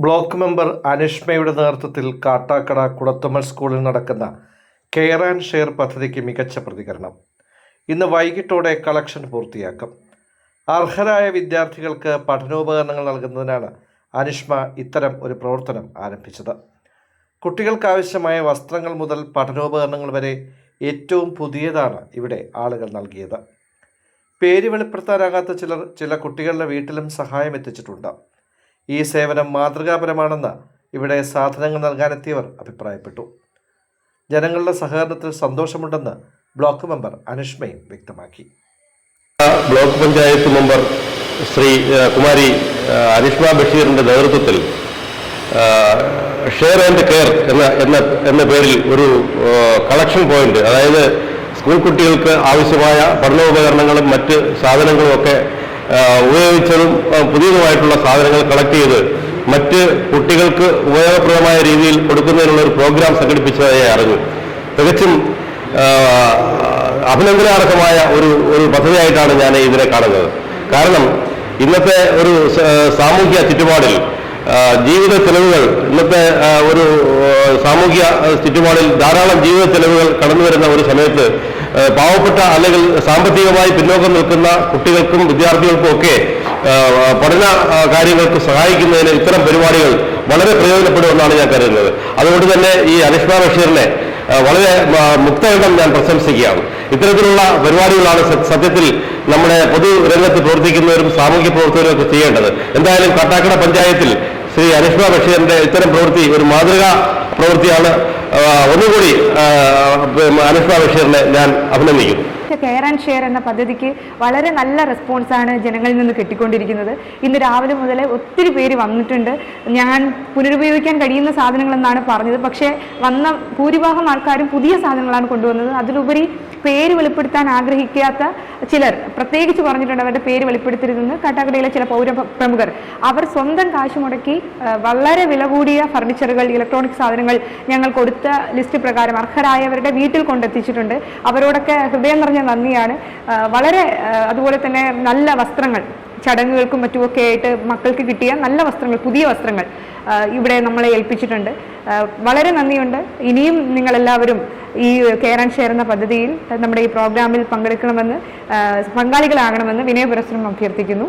Block member അനുഷ്മയുടെ നേതൃത്വത്തിൽ കാട്ടാക്കട കുളത്തുമ്മൽ സ്കൂളിൽ നടക്കുന്ന കെയർ ആൻഡ് ഷെയർ പദ്ധതിക്ക് മികച്ച പ്രതികരണം. ഇന്ന് വൈകിട്ടോടെ കളക്ഷൻ പൂർത്തിയാക്കും. അർഹരായ വിദ്യാർത്ഥികൾക്ക് പഠനോപകരണങ്ങൾ നൽകുന്നതിനാണ് അനുഷ്മ ഇത്തരം ഒരു പ്രവർത്തനം ആരംഭിച്ചത്. കുട്ടികൾക്കാവശ്യമായ വസ്ത്രങ്ങൾ മുതൽ പഠനോപകരണങ്ങൾ വരെ ഏറ്റവും പുതിയതാണ് ഇവിടെ ആളുകൾ നൽകിയത്. പേര് വെളിപ്പെടുത്താനാകാത്ത ചില കുട്ടികളുടെ വീട്ടിലും സഹായം എത്തിച്ചിട്ടുണ്ട്. ഈ സേവനം മാതൃകാപരമാണെന്ന് ഇവിടെ സാധനങ്ങൾ നൽകാനെത്തിയവർ അഭിപ്രായപ്പെട്ടു. ജനങ്ങളുടെ സഹകരണത്തിൽ സന്തോഷമുണ്ടെന്ന് ബ്ലോക്ക് മെമ്പർ അനുഷ്മയും വ്യക്തമാക്കി. ബ്ലോക്ക് പഞ്ചായത്ത് മെമ്പർ ശ്രീ കുമാരി അനുഷ്മ ബഷീറിൻ്റെ നേതൃത്വത്തിൽ ഷെയർ ആൻഡ് കെയർ എന്ന പേരിൽ ഒരു കളക്ഷൻ പോയിന്റ്, അതായത് സ്കൂൾ കുട്ടികൾക്ക് ആവശ്യമായ പഠനോപകരണങ്ങളും മറ്റ് സാധനങ്ങളും ഒക്കെ ഉപയോഗിച്ചതും പുതിയതുമായിട്ടുള്ള സാധനങ്ങൾ കളക്ട് ചെയ്ത് മറ്റ് കുട്ടികൾക്ക് ഉപയോഗപ്രദമായ രീതിയിൽ കൊടുക്കുന്നതിനുള്ള ഒരു പ്രോഗ്രാം സംഘടിപ്പിച്ചതായി അറിഞ്ഞു. തികച്ചും അഭിനന്ദനാർഹമായ ഒരു പദ്ധതിയായിട്ടാണ് ഞാൻ ഇതിനെ കാണുന്നത്. കാരണം ഇന്നത്തെ ഒരു സാമൂഹ്യ ചുറ്റുപാടിൽ ജീവിത ചെലവുകൾ, ഇന്നത്തെ ഒരു സാമൂഹ്യ ചുറ്റുപാടിൽ ധാരാളം ജീവിത ചെലവുകൾ കടന്നു വരുന്ന ഒരു സമയത്ത് പാവപ്പെട്ട അല്ലെങ്കിൽ സാമ്പത്തികമായി പിന്നോക്കം നിൽക്കുന്ന കുട്ടികൾക്കും വിദ്യാർത്ഥികൾക്കും ഒക്കെ പഠന കാര്യങ്ങൾക്ക് സഹായിക്കുന്നതിന് ഇത്തരം പരിപാടികൾ വളരെ പ്രയോജനപ്പെടുമെന്നാണ് ഞാൻ കരുതുന്നത്. അതുകൊണ്ട് തന്നെ ഈ അനുഷ്മ ബഷീറിനെ വളരെ മുക്തകണ്ഠം ഞാൻ പ്രശംസിക്കുകയാണ്. ഇത്തരത്തിലുള്ള പരിപാടികളാണ് സത്യത്തിൽ നമ്മുടെ പൊതുരംഗത്ത് പ്രവർത്തിക്കുന്നവരും സാമൂഹ്യ പ്രവർത്തകരും ഒക്കെ ചെയ്യേണ്ടത്. എന്തായാലും കാട്ടാക്കട പഞ്ചായത്തിൽ ശ്രീ അനുഷ്മ ബഷീറിന്റെ ഇത്തരം പ്രവൃത്തി ഒരു മാതൃകാ പ്രവൃത്തിയാണ്. ഒന്നുകൂടി അനുഷ്മ ബഷീറിനെ ഞാൻ അഭിനന്ദിക്കുന്നു. കെയർ ആൻഡ് ഷെയർ എന്ന പദ്ധതിക്ക് വളരെ നല്ല റെസ്പോൺസാണ് ജനങ്ങളിൽ നിന്ന് കിട്ടിക്കൊണ്ടിരിക്കുന്നത്. ഇന്ന് രാവിലെ മുതൽ ഒത്തിരി പേര് വന്നിട്ടുണ്ട്. ഞാൻ പുനരുപയോഗിക്കാൻ കഴിയുന്ന സാധനങ്ങളെന്നാണ് പറഞ്ഞത്, പക്ഷേ വന്ന ഭൂരിഭാഗം ആൾക്കാരും പുതിയ സാധനങ്ങളാണ് കൊണ്ടുവന്നത്. അതിലുപരി പേര് വെളിപ്പെടുത്താൻ ആഗ്രഹിക്കാത്ത ചിലർ പ്രത്യേകിച്ച് പറഞ്ഞിട്ടുണ്ട് അവരുടെ പേര് വെളിപ്പെടുത്തരുതെന്ന്. കാട്ടാക്കടയിലെ ചില പൗരപ്രമുഖർ അവർ സ്വന്തം കാശ് മുടക്കി വളരെ വില കൂടിയ ഫർണിച്ചറുകൾ, ഇലക്ട്രോണിക് സാധനങ്ങൾ ഞങ്ങൾ കൊടുത്ത ലിസ്റ്റ് പ്രകാരം അർഹരായവരുടെ വീട്ടിൽ കൊണ്ടെത്തിച്ചിട്ടുണ്ട്. അവരോടൊക്കെ ഹൃദയം നിറഞ്ഞ നന്ദിയാണ്. വളരെ അതുപോലെ തന്നെ നല്ല വസ്ത്രങ്ങൾ, ചടങ്ങുകൾക്കും മറ്റുമൊക്കെ ആയിട്ട് മക്കൾക്ക് കിട്ടിയ നല്ല വസ്ത്രങ്ങൾ, പുതിയ വസ്ത്രങ്ങൾ ഇവിടെ നമ്മളെ ഏൽപ്പിച്ചിട്ടുണ്ട്. വളരെ നന്ദിയുണ്ട്. ഇനിയും നിങ്ങളെല്ലാവരും ഈ കെയർ ആൻഡ് ഷെയർ എന്ന പദ്ധതിയിൽ നമ്മുടെ ഈ പ്രോഗ്രാമിൽ പങ്കെടുക്കണമെന്ന്, പങ്കാളികളാകണമെന്ന് വിനയപുരസ്സരം അഭ്യർത്ഥിക്കുന്നു.